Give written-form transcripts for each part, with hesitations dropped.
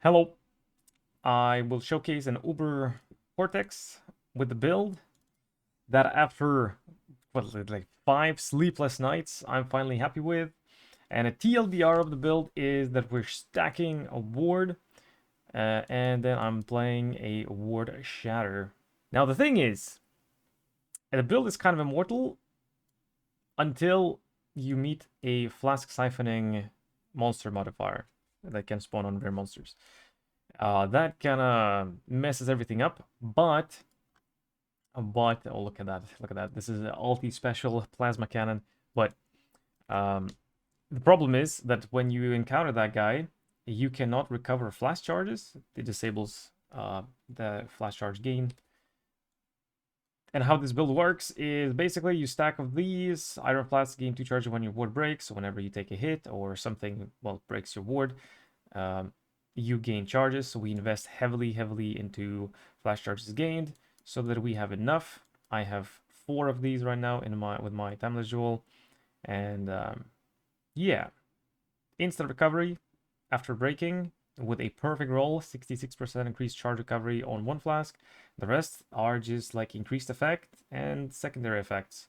Hello, I will showcase an Uber Cortex with the build that after like 5 sleepless nights I'm finally happy with. And a TLDR of the build is that we're stacking a ward and then I'm playing a ward shatter. Now the thing is, the build is kind of immortal until you meet a Flask siphoning monster modifier that can spawn on rare monsters. That kind of messes everything up, but oh, look at that, look at that. This is an ulti special plasma cannon, but um, the problem is that when you encounter that guy, you cannot recover flash charges. It disables the flash charge gain. And how this build works is basically you stack of these. Iron Flask gain 2 charges when your ward breaks. So whenever you take a hit or something, well, breaks your ward, you gain charges. So we invest heavily into flash charges gained so that we have enough. I have 4 of these right now with my timeless jewel. And yeah, instant recovery after breaking with a perfect roll, 66% increased charge recovery on 1 flask. The rest are just like increased effect and secondary effects.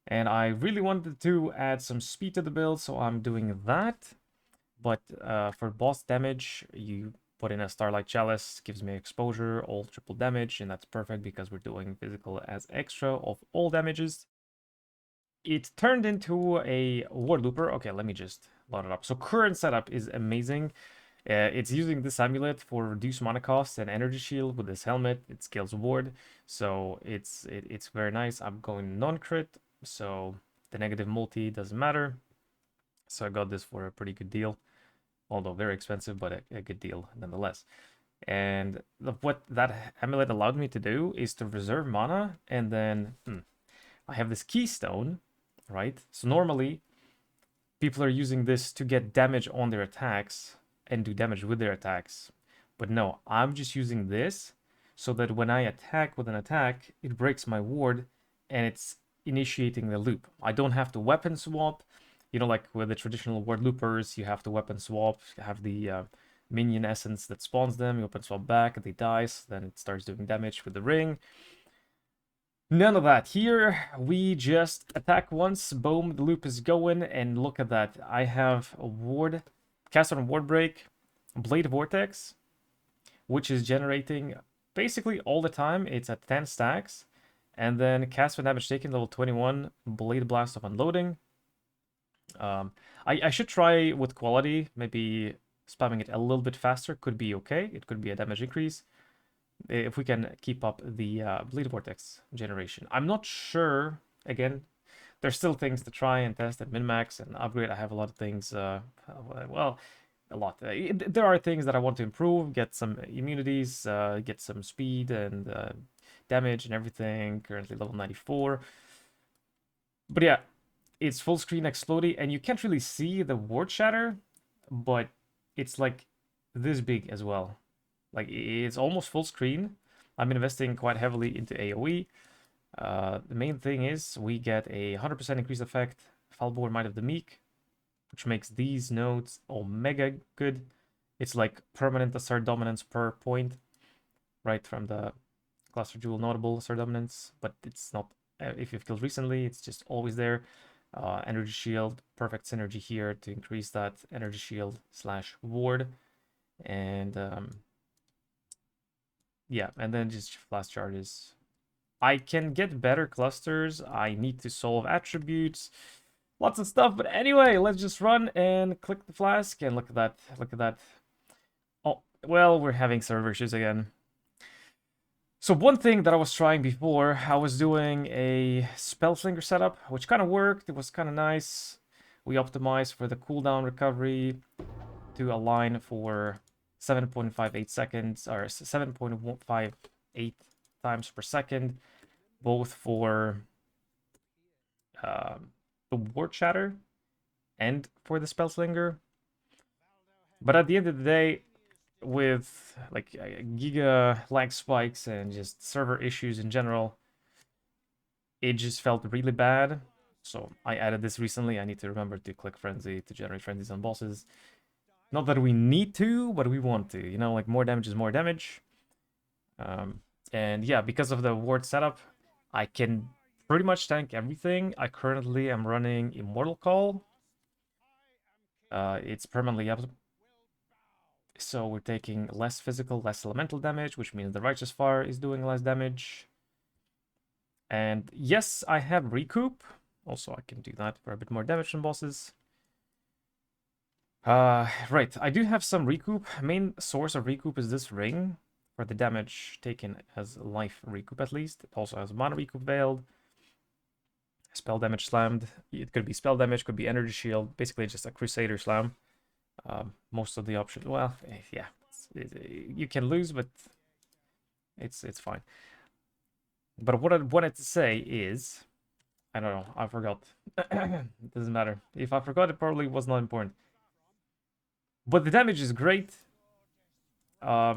And I really wanted to add some speed to the build, so I'm doing that. But for boss damage, you put in a Starlight Chalice, gives me exposure, all triple damage, and that's perfect because we're doing physical as extra of all damages. It turned into a ward looper. Okay, let me just load it up. So current setup is amazing. It's using this amulet for reduced mana cost and energy shield with this helmet. It scales ward, so it's very nice. I'm going non-crit, so the negative multi doesn't matter. So I got this for a pretty good deal, although very expensive, but a good deal nonetheless. And what that amulet allowed me to do is to reserve mana, and then I have this keystone, right? So normally people are using this to get damage on their attacks and do damage with their attacks. But no, I'm just using this so that when I attack with an attack, it breaks my ward and it's initiating the loop. I don't have to weapon swap. You know, like with the traditional ward loopers, you have to weapon swap, have the minion essence that spawns them, you weapon swap back, they die, so then it starts doing damage with the ring. None of that. Here, we just attack once, boom, the loop is going, and look at that. I have a ward, cast on ward break, Blade Vortex, which is generating basically all the time. It's at 10 stacks. And then cast for damage taken, level 21, Blade Blast of Unloading. I should try with quality, maybe spamming it a little bit faster could be okay. It could be a damage increase if we can keep up the Bleed Vortex generation. I'm not sure, again, there's still things to try and test and min-max and upgrade. I have a lot of things, well, a lot. There are things that I want to improve, get some immunities, get some speed and damage and everything, currently level 94. But yeah, it's full screen exploding, and you can't really see the ward shatter, but it's like this big as well. Like it's almost full screen. I'm investing quite heavily into AoE. The main thing is we get a 100% increased effect, Falbor Might of the Meek, which makes these nodes omega good. It's like permanent assert dominance per point, right from the Cluster Jewel notable assert dominance, but it's not, if you've killed recently, it's just always there. Energy shield, perfect synergy here to increase that energy shield / ward. And yeah, and then just flash charges. I can get better clusters. I need to solve attributes. Lots of stuff. But anyway, let's just run and click the flask. And look at that. Look at that. Oh, well, we're having server issues again. So one thing that I was trying before, I was doing a Spellslinger setup, which kind of worked. It was kind of nice. We optimized for the cooldown recovery to align for 7.58 seconds, or 7.58 times per second, both for the ward shatter and for the Spellslinger. But at the end of the day, with like giga lag spikes and just server issues in general, it just felt really bad. So I added this recently. I need to remember to click frenzy to generate frenzies on bosses. Not that we need to, but we want to. You know, like more damage is more damage. And yeah, because of the ward setup, I can pretty much tank everything. I currently am running Immortal Call. It's permanently up, so we're taking less physical, less elemental damage, which means the Righteous Fire is doing less damage. And yes, I have Recoup. Also, I can do that for a bit more damage from bosses. Right, I do have some Recoup. Main source of Recoup is this ring, for the damage taken as life Recoup at least. It also has Mana Recoup Veiled. Spell damage slammed. It could be spell damage, could be energy shield. Basically, just a Crusader slam. Most of the options. Well, yeah, you can lose, but it's fine. But what I wanted to say is, I don't know. I forgot. It doesn't matter. If I forgot, it probably was not important. But the damage is great. At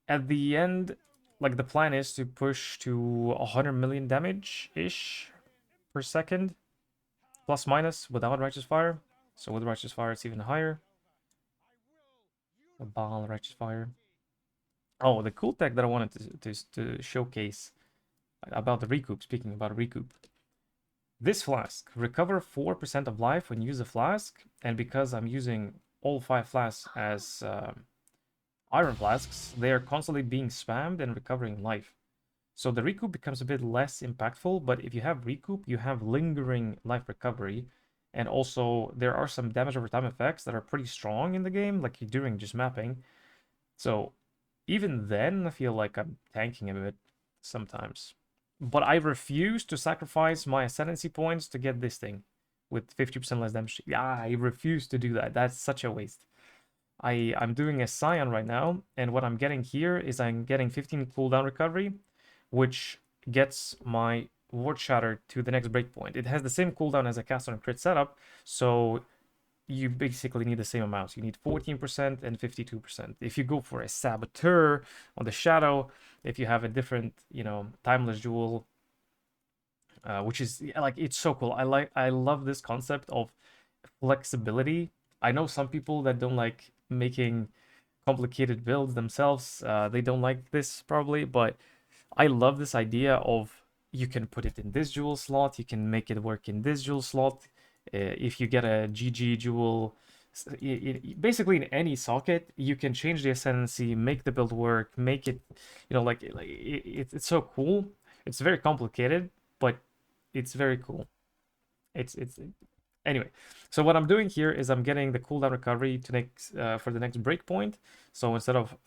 the end, like the plan is to push to 100 million damage-ish per second, plus minus without Righteous Fire. So with Righteous Fire, it's even higher. The Baal Righteous Fire. Oh, the cool tech that I wanted to showcase about the Recoup, speaking about Recoup. This Flask, recover 4% of life when you use a Flask, and because I'm using all 5 Flasks as Iron Flasks, they are constantly being spammed and recovering life. So the Recoup becomes a bit less impactful, but if you have Recoup, you have lingering life recovery, and also there are some damage over time effects that are pretty strong in the game, like you're doing just mapping. So even then, I feel like I'm tanking a bit sometimes. But I refuse to sacrifice my Ascendancy points to get this thing with 50% less damage. Yeah, I refuse to do that. That's such a waste. I'm doing a Scion right now, and what I'm getting here is I'm getting 15 cooldown recovery, which gets my Ward Shatter to the next breakpoint. It has the same cooldown as a cast on crit setup, so you basically need the same amounts. You need 14% and 52%. If you go for a Saboteur on the Shadow, if you have a different, Timeless Jewel, which is like, it's so cool. I love this concept of flexibility. I know some people that don't like making complicated builds themselves. They don't like this probably, but I love this idea of you can put it in this jewel slot, you can make it work in this jewel slot. If you get a GG jewel, basically in any socket, you can change the ascendancy, make the build work, make it, it's so cool. It's very complicated, but it's very cool. It's Anyway, so what I'm doing here is I'm getting the cooldown recovery to next for the next breakpoint. So instead of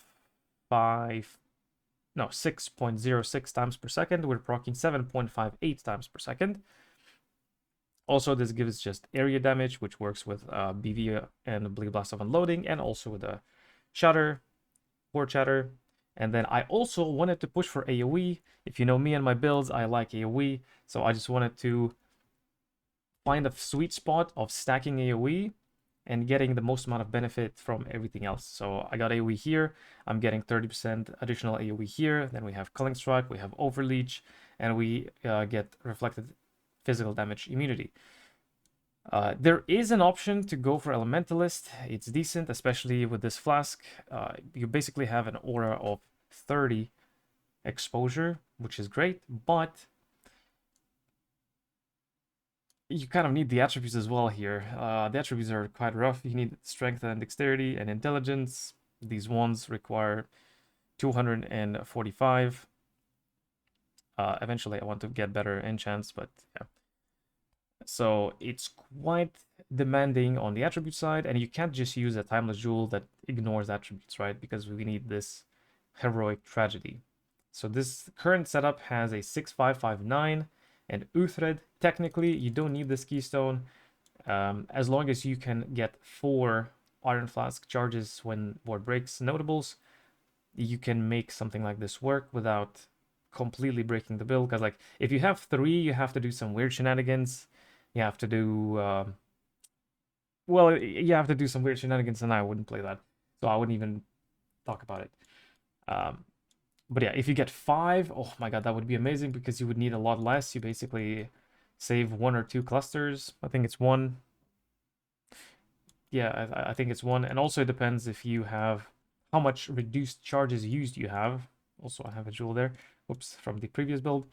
6.06 times per second, we're proccing 7.58 times per second. Also, this gives just area damage, which works with BV and Bleed Blast of Unloading, and also with the Shatter, Ward Shatter. And then I also wanted to push for AoE. If you know me and my builds, I like AoE, so I just wanted to find a sweet spot of stacking AoE and getting the most amount of benefit from everything else. So I got AoE here, I'm getting 30% additional AoE here, then we have Culling Strike, we have Overleech, and we get reflected physical damage immunity. There is an option to go for Elementalist. It's decent, especially with this Flask. You basically have an aura of 30 exposure, which is great, but you kind of need the attributes as well here. The attributes are quite rough. You need strength and dexterity and intelligence. These ones require 245. Eventually I want to get better enchants, but yeah. So it's quite demanding on the attribute side, and you can't just use a Timeless Jewel that ignores attributes, right? Because we need this Heroic Tragedy. So this current setup has a 6559 and Uthred. Technically, you don't need this keystone as long as you can get 4 Iron Flask charges when Ward breaks notables. You can make something like this work without completely breaking the build. Because like if you have 3, you have to do some weird shenanigans. You have to do you have to do some weird shenanigans, and I wouldn't play that, so I wouldn't even talk about it. But yeah, if you get 5, oh my god, that would be amazing because you would need a lot less. You basically save 1 or 2 clusters. I think it's 1. Yeah, I think it's 1. And also it depends if you have how much reduced charges used you have. Also, I have a jewel there. Whoops, from the previous build.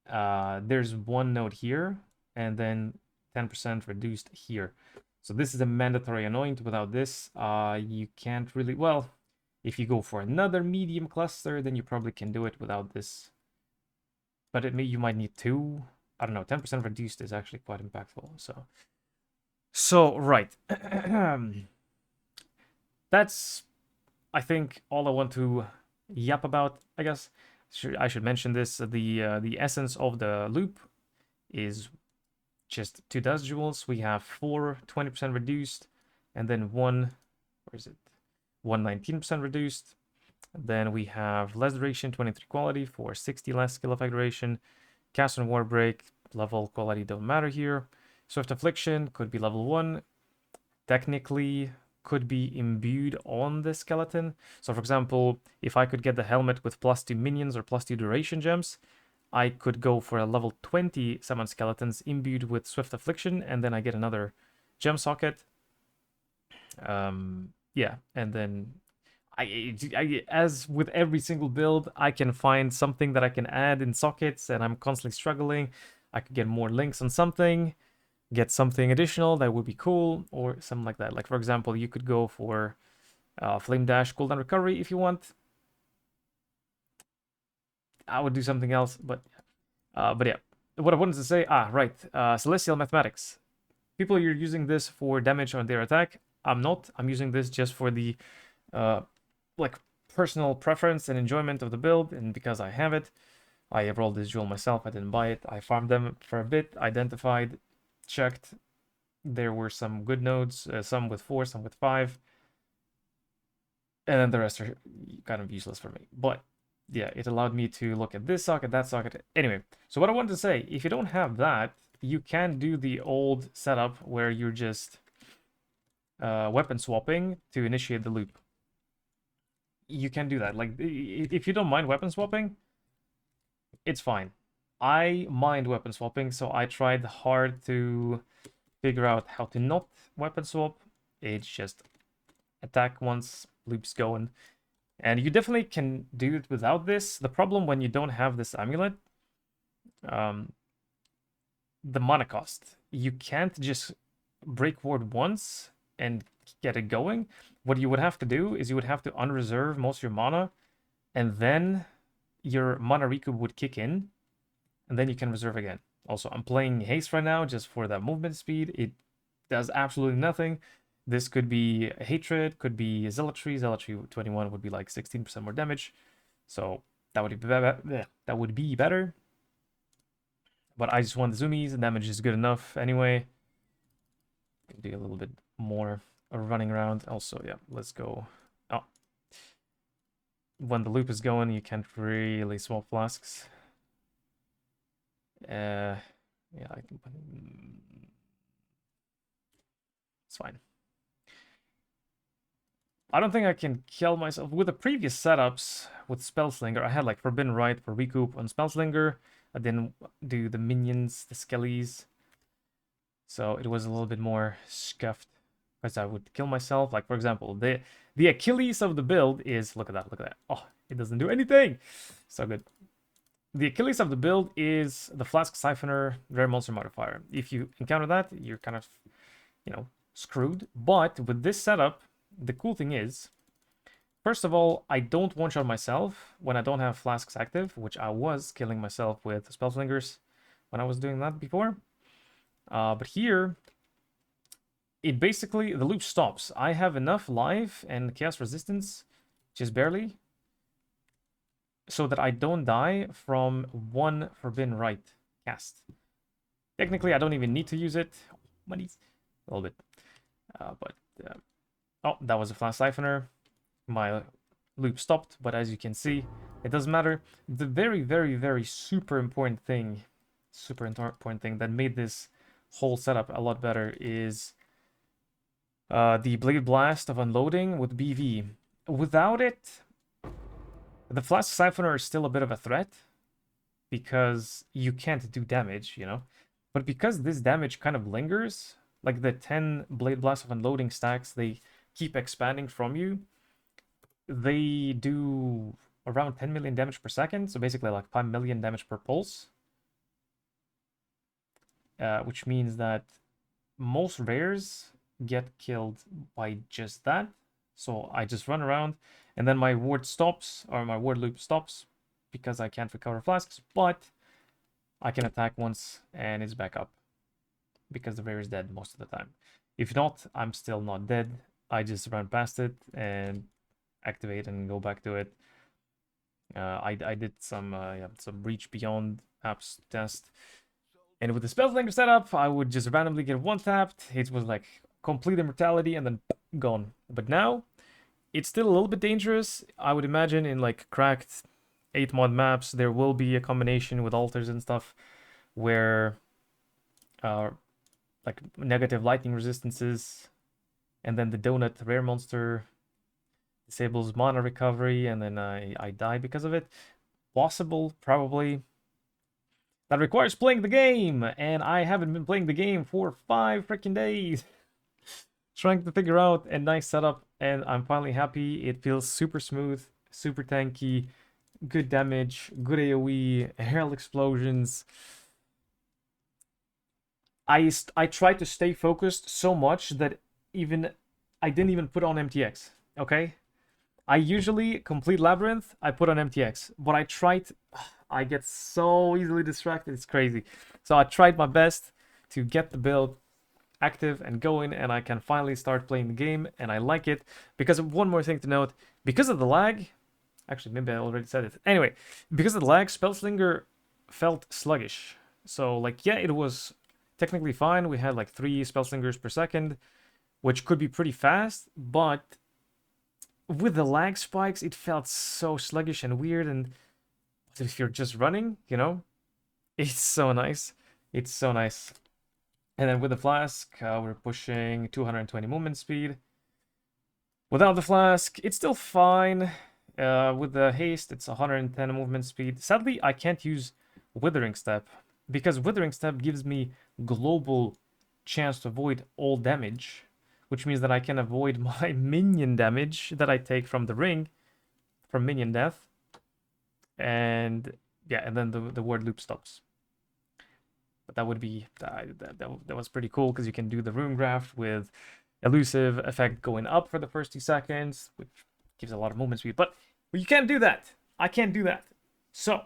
There's 1 node here, and then 10% reduced here. So this is a mandatory anoint. Without this, you can't really... Well, if you go for another medium cluster, then you probably can do it without this. But you might need 2. I don't know, 10% reduced is actually quite impactful. So right. That's, I think, all I want to yap about, I guess. I should mention this. The essence of the loop is just 2 dust jewels. We have 4 20% reduced, and then 1, where is it? 1 19% reduced. Then we have less duration, 23 quality for 60 less skill effect duration. Cast on War Break, level quality don't matter here. Swift Affliction could be level 1. Technically, could be imbued on the skeleton. So for example, if I could get the helmet with +2 minions or +2 duration gems, I could go for a level 20 summon skeletons imbued with Swift Affliction, and then I get another gem socket. Yeah, and then as with every single build, I can find something that I can add in sockets, and I'm constantly struggling. I could get more links on something, get something additional that would be cool, or something like that. Like, for example, you could go for Flame Dash cooldown recovery if you want. I would do something else, but yeah. What I wanted to say, right, Celestial Mathematics. People, you're using this for damage on their attack. I'm not. I'm using this just for the like personal preference and enjoyment of the build, and because I have it. I rolled this jewel myself. I didn't buy it. I farmed them for a bit, identified, checked. There were some good nodes, some with 4, some with 5. And then the rest are kind of useless for me. But yeah, it allowed me to look at this socket, that socket. Anyway, so what I wanted to say, if you don't have that, you can do the old setup where you're just weapon swapping to initiate the loop. You can do that. Like, if you don't mind weapon swapping, it's fine. I mind weapon swapping, so I tried hard to figure out how to not weapon swap. It's just attack once, loop's going. And you definitely can do it without this. The problem when you don't have this amulet, the mana cost. You can't just break ward once and get it going. What you would have to do is you would have to unreserve most of your mana, and then your mana recoup would kick in, and then you can reserve again. Also, I'm playing haste right now just for that movement speed. It does absolutely nothing. This could be hatred, could be zealotry. Zealotry 21 would be like 16% more damage, so that would be better. But I just want the zoomies, and damage is good enough anyway. Do a little bit more running around. Also, yeah, let's go. Oh, when the loop is going, you can't really swap flasks. Yeah, I can. It's fine. I don't think I can kill myself. With the previous setups with Spellslinger, I had like Forbidden Right for recoup on Spellslinger. I didn't do the minions, the skellies. So it was a little bit more scuffed because I would kill myself. Like, for example, the Achilles of the build is, look at that. Oh, it doesn't do anything. So good. The Achilles of the build is the Flask Siphoner Rare Monster Modifier. If you encounter that, you're kind of, screwed. But with this setup, the cool thing is, first of all, I don't one-shot myself when I don't have flasks active, which I was killing myself with Spellslingers when I was doing that before. But here, it basically, the loop stops. I have enough life and chaos resistance, just barely, so that I don't die from one Forbidden Right cast. Technically, I don't even need to use it. Money's a little bit. Oh, that was a Flask Siphoner. My loop stopped, but as you can see, it doesn't matter. The very, very, very super important thing that made this whole setup a lot better is the Blade Blast of unloading with BV. Without it, the Flask Siphoner is still a bit of a threat because you can't do damage, But because this damage kind of lingers, like the 10 Blade Blast of Unloading stacks, they keep expanding from you. They do around 10 million damage per second, so basically like 5 million damage per pulse. Which means that most rares get killed by just that. So I just run around, and then my ward stops, or my ward loop stops, because I can't recover flasks, but I can attack once and it's back up, because the rare is dead most of the time. If not, I'm still not dead. I just run past it and activate and go back to it. I did some Reach Beyond apps test, and with the Spellslinger setup, I would just randomly get one tapped. It was like complete immortality and then gone. But now, it's still a little bit dangerous. I would imagine in like cracked 8 mod maps, there will be a combination with altars and stuff where like negative lightning resistances, and then the donut rare monster disables mana recovery, and then I die because of it. Possible, probably. That requires playing the game, and I haven't been playing the game for 5 freaking days. Trying to figure out a nice setup, and I'm finally happy. It feels super smooth, super tanky, good damage, good AoE, herald explosions. I tried to stay focused so much that I didn't even put on MTX, okay? I usually complete Labyrinth, I put on MTX, but I get so easily distracted, it's crazy. So I tried my best to get the build active and going, and I can finally start playing the game, and I like it. Because of one more thing to note, because of the lag, actually maybe I already said it. Anyway, because of the lag, Spellslinger felt sluggish. So like, yeah, it was technically fine. We had like 3 Spellslingers per second, which could be pretty fast, but with the lag spikes, it felt so sluggish and weird. And if you're just running, you know, it's so nice. It's so nice. And then with the Flask, we're pushing 220 movement speed. Without the Flask, it's still fine. With the haste, it's 110 movement speed. Sadly, I can't use Withering Step, because Withering Step gives me global chance to avoid all damage, which means that I can avoid my minion damage that I take from the ring, from minion death. And yeah, and then the word loop stops. But that would be that was pretty cool, because you can do the rune graft with elusive effect going up for the first 2 seconds, which gives a lot of movement speed. But you can't do that. I can't do that. So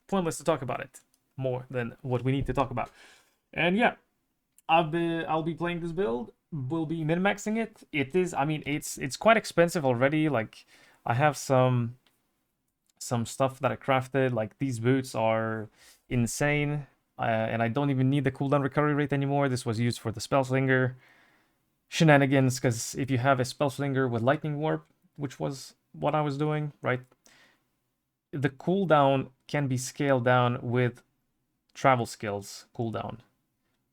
pointless to talk about it more than what we need to talk about. And yeah, I'll be playing this build. We'll be min-maxing it. It is, I mean, it's quite expensive already. Like, I have some stuff that I crafted. Like, these boots are insane. And I don't even need the cooldown recovery rate anymore. This was used for the Spellslinger shenanigans, because if you have a Spellslinger with Lightning Warp, which was what I was doing, right? The cooldown can be scaled down with travel skills cooldown,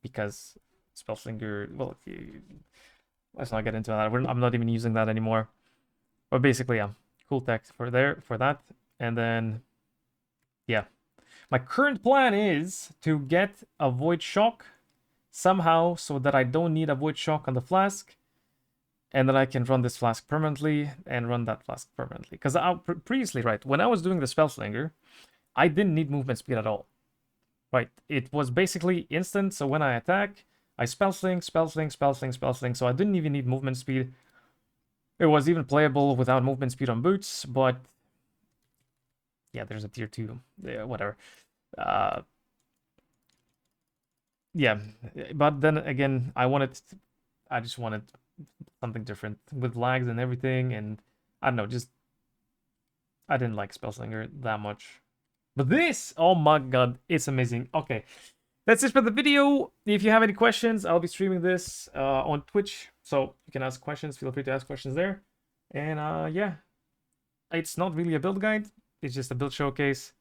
because Spellslinger, well, let's not get into that. I'm not even using that anymore. But basically, yeah, cool tech for that. And then, yeah. My current plan is to get a Void Shock somehow, so that I don't need a Void Shock on the Flask, and then I can run this Flask permanently and run that Flask permanently. Because previously, right, when I was doing the Spellslinger, I didn't need movement speed at all. Right, it was basically instant, so when I attack, I Spellsling, so I didn't even need movement speed. It was even playable without movement speed on boots, but yeah, there's a tier 2, yeah, whatever. Yeah, but then again, I just wanted something different with lags and everything, and I don't know, just I didn't like Spellslinger that much. But this, oh my god, it's amazing. Okay, that's it for the video. If you have any questions, I'll be streaming this on Twitch, so you can ask questions. Feel free to ask questions there. And yeah, it's not really a build guide. It's just a build showcase.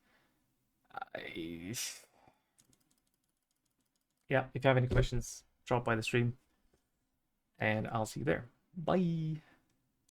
Yeah, if you have any questions, drop by the stream, and I'll see you there. Bye.